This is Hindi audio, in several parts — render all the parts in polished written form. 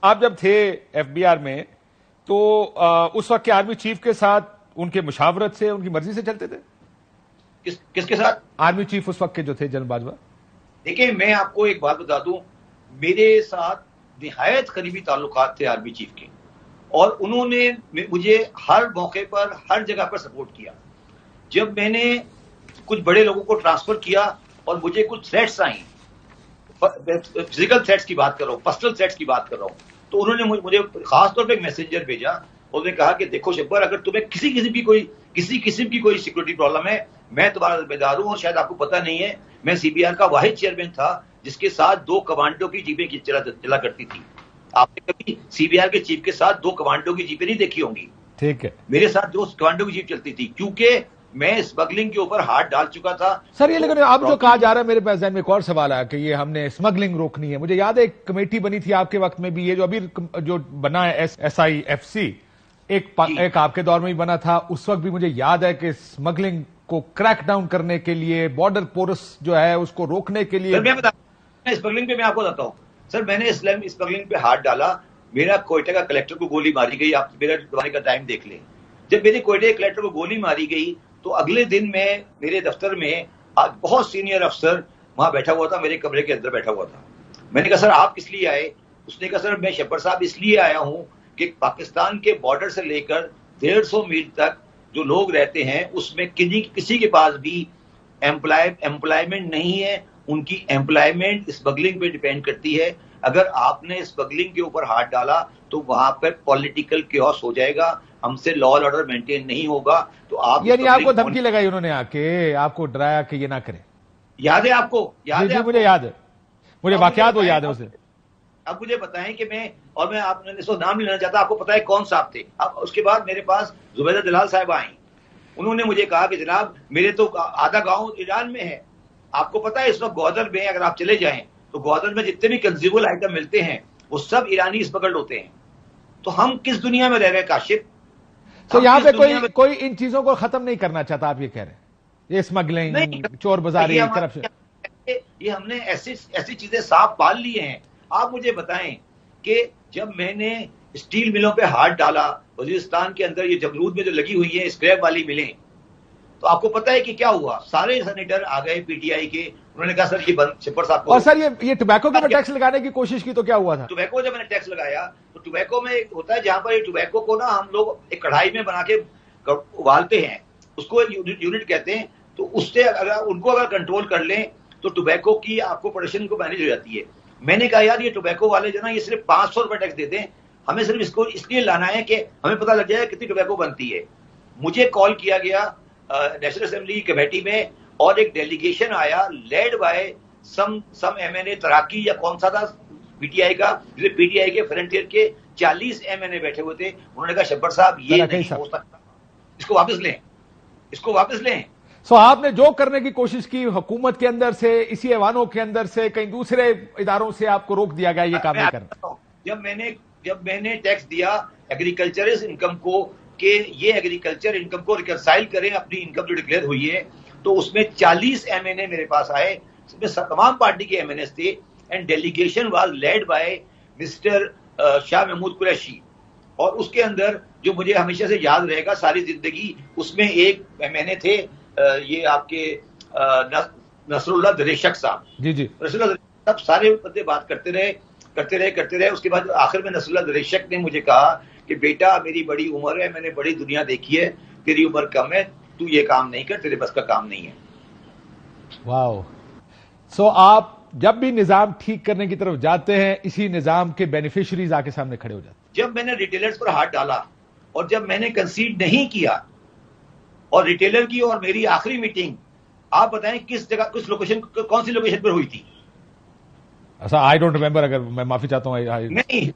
आप जब थे एफबीआर में तो उस वक्त के आर्मी चीफ के साथ उनके मुशावरत से, उनकी मर्जी से चलते थे? किसके साथ? आर्मी चीफ उस वक्त के जो थे, जनरल बाजवा। देखिए, मैं आपको एक बात बता दूं, मेरे साथ निहायत करीबी ताल्लुकात थे आर्मी चीफ के, और उन्होंने मुझे हर मौके पर, हर जगह पर सपोर्ट किया। जब मैंने कुछ बड़े लोगों को ट्रांसफर किया और मुझे कुछ थ्रेट्स आई, फिजिकल थ्रेट्स की बात कर रहा हूँ, पर्सनल थ्रेट्स की बात कर रहा हूँ, तो उन्होंने मुझे खासतौर पर एक मैसेंजर भेजा। उन्होंने कहा कि देखो शब्बर, अगर तुम्हें किसी किस्म की कोई सिक्योरिटी प्रॉब्लम है, मैं तुम्हारा जिम्मेदार हूं। और शायद आपको पता नहीं है, मैं सीबीआर का वाहिद चेयरमैन था जिसके साथ 2 कमांडो की जीपें चला करती थी। आपने कभी सीबीआर के चीफ के साथ 2 कमांडो की जीपें नहीं देखी होंगी? ठीक है। मेरे साथ 2 कमांडो की जीप चलती थी, क्योंकि मैं स्मगलिंग के ऊपर हाथ डाल चुका था। सर, ये लेकिन अब जो कहा जा रहा है, मेरे पास में एक और सवाल है कि ये हमने स्मगलिंग रोकनी है। मुझे याद है एक कमेटी बनी थी आपके वक्त में भी, ये जो अभी जो बना है SIFC, एक आपके दौर में भी बना था। उस वक्त भी मुझे याद है कि स्मगलिंग को क्रैक डाउन करने के लिए, बॉर्डर पोरस जो है उसको रोकने के लिए। मैं स्मगलिंग पे मैं आपको बताता हूँ सर, मैंने स्मगलिंग पे हाथ डाला। मेरा कोयटा का कलेक्टर को गोली मारी गई। आप मेरा जमाने का टाइम देख लें। जब मेरे कोयटे के कलेक्टर को गोली मारी गई तो अगले दिन में मेरे दफ्तर में बहुत सीनियर अफसर वहां बैठा हुआ था, मेरे कमरे के अंदर बैठा हुआ था। मैंने कहा सर आप किस लिए आए? उसने कहा सर मैं शब्बर साहब इसलिए आया हूं कि पाकिस्तान के बॉर्डर से लेकर 150 मील तक जो लोग रहते हैं उसमें किसी के पास भी एम्प्लॉयमेंट नहीं है। उनकी एम्प्लॉयमेंट स्मगलिंग पे डिपेंड करती है। अगर आपने स्मगलिंग के ऊपर हाथ डाला तो वहां पर पॉलिटिकल केओस हो जाएगा, हमसे लॉ एंड ऑर्डर मेंटेन नहीं होगा। तो आप यानी आपको धमकी लगाई उन्होंने आके, आपको डराया कि ये ना करें? याद है आपको? याद है? मुझे याद है, मुझे वाकयात वो याद है उसे। अब मुझे बताएं कि मैं आपने इसको नाम लेना चाहता, आपको पता है कौन साहब थे? अब उसके बाद मेरे पास जुबैदा जलाल साहब आई। उन्होंने मुझे कहा कि जनाब मेरे तो आधा गांव ईरान में है। आपको पता है इस वक्त ग्वादर में अगर आप चले जाएं तो ग्वादर में जितने भी कंज्यूमर आइटम मिलते हैं वो सब ईरानी स्मगल्ड होते हैं। तो हम किस दुनिया में रह रहे हैं काशिफ? तो यहाँ पे कोई इन चीजों को खत्म नहीं करना चाहता, आप ये कह रहे हैं? ये स्मगलिंग, चोर बाजारी, करप्शन, ये हमने ऐसी चीजें साफ पाल लिए हैं। आप मुझे बताएं कि जब मैंने स्टील मिलों पे हाथ डाला, वजीरिस्तान के अंदर ये जमरूद में जो लगी हुई है स्क्रैप वाली मिलें, तो आपको पता है कि क्या हुआ? सारे सेनेटर आ गए पीटीआई के। उन्होंने कहा सर ये बंद, शब्बर साहब को। और सर ये टोबैको के टैक्स लगाने की कोशिश की तो क्या हुआ था? टोबैको जब मैंने टैक्स लगाया तो टोबैको में होता है जहां पर टोबैको को ना हम लोग एक कढ़ाई में बना के उबालते हैं, उसको यूनिट कहते हैं। तो उससे अगर कंट्रोल कर लें तो टोबैको की आपको प्रोडक्शन को मैनेज हो जाती है। मैंने कहा यार ये टोबैको वाले जो ना ये सिर्फ 500 रुपए टैक्स देते हैं, हमें सिर्फ इसको इसलिए लाना है कि हमें पता लग जाए कितनी टोबैको बनती है। मुझे कॉल किया गया नेशनल असेंबली कमेटी में और एक डेलीगेशन आया लेड बाय सम एमएनए तराकी या कौन सा था पीटीआई का, पीटीआई के फ्रंटियर के 40 एमएनए बैठे हुए थे। उन्होंने कहा शब्बर साहब ये नहीं हो सकता, इसको वापस लें। सो आपने जो करने की कोशिश की हुकूमत के अंदर से, इसी ऐवानों के अंदर से, कहीं दूसरे इदारों से आपको रोक दिया गया ये काम नहीं करना। जब मैंने टैक्स दिया एग्रीकल्चर इनकम को कि ये एग्रीकल्चर इनकम को रिकंसाइल करें अपनी इनकम जो डिक्लेयर हुई है, तो उसमें 40 एमएनए मेरे पास आए, उसमें तमाम पार्टी के एमएनए थे। And delegation was led by mister Shah Mahmood Qureshi. और उसके अंदर जो मुझे हमेशा से याद रहेगा सारी जिंदगी, उसमें एक एमएनए थे ये आपके नसरुल्लाह दरेशक साहब। जी। नसरुल्लाह साहब सारे बंदे बात करते रहे। उसके बाद आखिर में नसरुल्लाह दरेशक ने मुझे कहा कि बेटा मेरी बड़ी उम्र है, मैंने बड़ी दुनिया देखी है, तेरी उम्र कम है, तू ये काम नहीं कर, तेरे बस का काम नहीं है। वाओ। सो आप जब भी निजाम ठीक करने की तरफ जाते हैं, इसी निजाम के बेनिफिशियरीज आके सामने खड़े हो जाते हैं। जब मैंने रिटेलर्स पर हाथ डाला और जब मैंने कंसीड नहीं किया और रिटेलर की और मेरी आखिरी मीटिंग आप बताएं किस जगह, किस लोकेशन, कौन सी लोकेशन पर हुई थी? अच्छा, आई डोंट रिमेंबर, अगर मैं माफी चाहता हूँ। नहीं,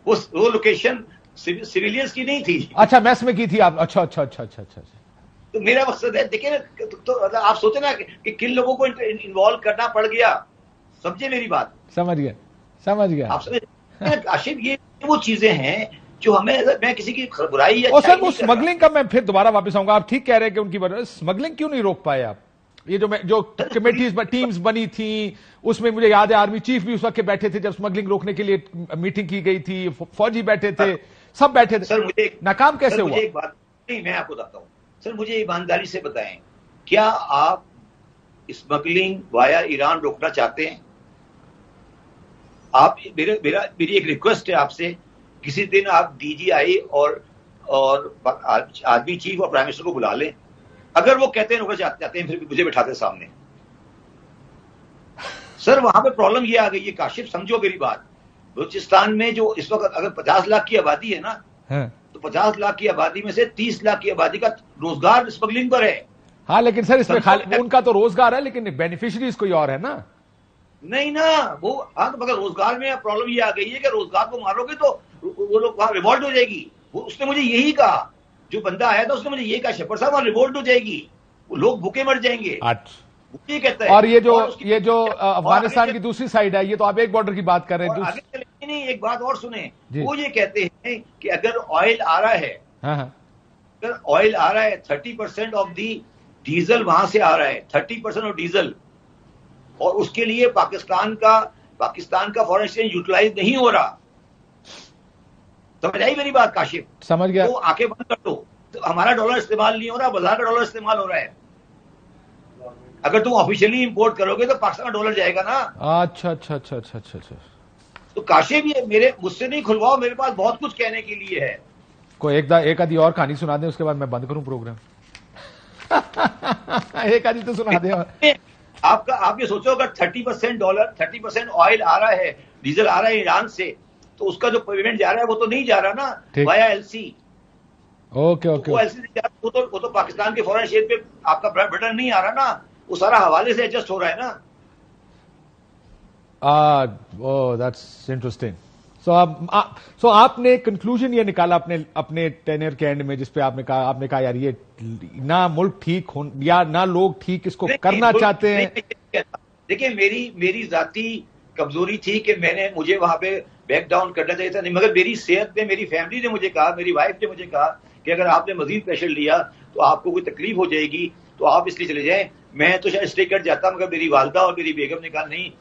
वो लोकेशन सिविलियंस की नहीं थी। अच्छा, मैस में की थी आप? अच्छा। तो मेरा मकसद है, देखिए तो आप सोचे ना कि किन लोगों को इन्वॉल्व करना पड़ गया। समझे मेरी बात? समझ गया। आप समझ आशिफ, ये वो चीजें हैं जो हमें, मैं किसी की बुराई या और सर वो स्मगलिंग का मैं फिर दोबारा वापस आऊंगा। आप ठीक कह रहे हैं कि उनकी वजह स्मगलिंग क्यों नहीं रोक पाए आप? ये जो कमेटीज टीम्स बनी थी, उसमें मुझे याद है आर्मी चीफ भी उस वक्त के बैठे थे जब स्मगलिंग रोकने के लिए मीटिंग की गई थी, फौजी बैठे थे, सब बैठे थे। सर मुझे नाकाम कैसे हुआ? मुझे एक बात नहीं, मैं आपको बताता हूं सर, मुझे ईमानदारी से बताएं, क्या आप स्मगलिंग वाया ईरान रोकना चाहते हैं? आप मेरी एक रिक्वेस्ट है आपसे, किसी दिन आप डीजीआई और आर्मी चीफ और प्राइम मिनिस्टर को बुला लें। अगर वो कहते हैं रोकना चाहते हैं, फिर मुझे बिठाते सामने। सर वहां पे प्रॉब्लम ये आ गई है काशिफ, समझो मेरी बात, बलूचिस्तान में जो इस वक्त अगर 50 लाख की आबादी है ना, तो 50 लाख की आबादी में से 30 लाख की आबादी का रोजगार स्मगलिंग पर है। हाँ, लेकिन सर इसमें खाली उनका तो रोजगार है, लेकिन बेनिफिशियरीज कोई और है ना। नहीं ना, वो हाँ, तो मगर रोजगार में प्रॉब्लम ये आ गई है कि रोजगार को मारोगे तो वो लोग वहां रिवॉल्ट हो जाएगी। वो उसने मुझे यही कहा, जो बंदा आया था उसने मुझे यही कहा, शेफर साहब वहां रिवॉल्ट हो जाएगी, वो लोग भूखे मर जाएंगे। ये कहता है। और ये जो अफगानिस्तान की दूसरी साइड है, ये तो आप एक बॉर्डर की बात कर रहे हैं। आगे चले नहीं, एक बात और सुने, वो ये कहते हैं कि अगर ऑयल आ रहा है, अगर ऑयल आ रहा है 30% ऑफ दी डीजल वहां से आ रहा है, 30% ऑफ डीजल, और उसके लिए पाकिस्तान का फॉरेन एक्सचेंज यूटिलाइज नहीं हो रहा। समझ आई मेरी बात काशिफ? समझ गया। तो आंखें बंद कर दो, तो हमारा डॉलर इस्तेमाल नहीं हो रहा, बाजार का डॉलर इस्तेमाल हो रहा है। अगर तुम ऑफिशियली इंपोर्ट करोगे तो पाकिस्तान का डॉलर जाएगा ना। अच्छा। तो काशिफ ये मुझसे नहीं खुलवाओ, मेरे पास बहुत कुछ कहने के लिए है। कोई एक आधी और कहानी सुना दें, उसके बाद मैं बंद करूं प्रोग्राम। एक आधी तो सुना दे। आप ये सोचो, अगर 30% ऑयल आ रहा है, डीजल आ रहा है ईरान से, तो उसका जो पेमेंट जा रहा है वो तो नहीं जा रहा ना वाया एलसी। ओके। वो एलसी नहीं जा रहा, वो तो पाकिस्तान के फॉरेन एक्सचेंज पे आपका बटन नहीं आ रहा ना, वो सारा हवाले से एडजस्ट हो रहा है ना। That's interesting. सो आपने कंक्लूजन ये निकाला अपने टेनर के एंड में, जिसपे आपने कहा यार ये ना मुल्क ठीक हो या ना लोग ठीक इसको करना चाहते हैं। देखिए मेरी जाती कमजोरी थी कि मुझे वहां पे बैक डाउन करना चाहिए था नहीं, मगर मेरी सेहत ने, मेरी फैमिली ने मुझे कहा, मेरी वाइफ ने मुझे कहा कि अगर आपने मजीद प्रेशर लिया तो आपको कोई तकलीफ हो जाएगी, तो आप इसलिए चले जाएं। मैं तो शायद स्टे कर जाता, मगर मेरी वालदा और मेरी बेगम ने कहा नहीं,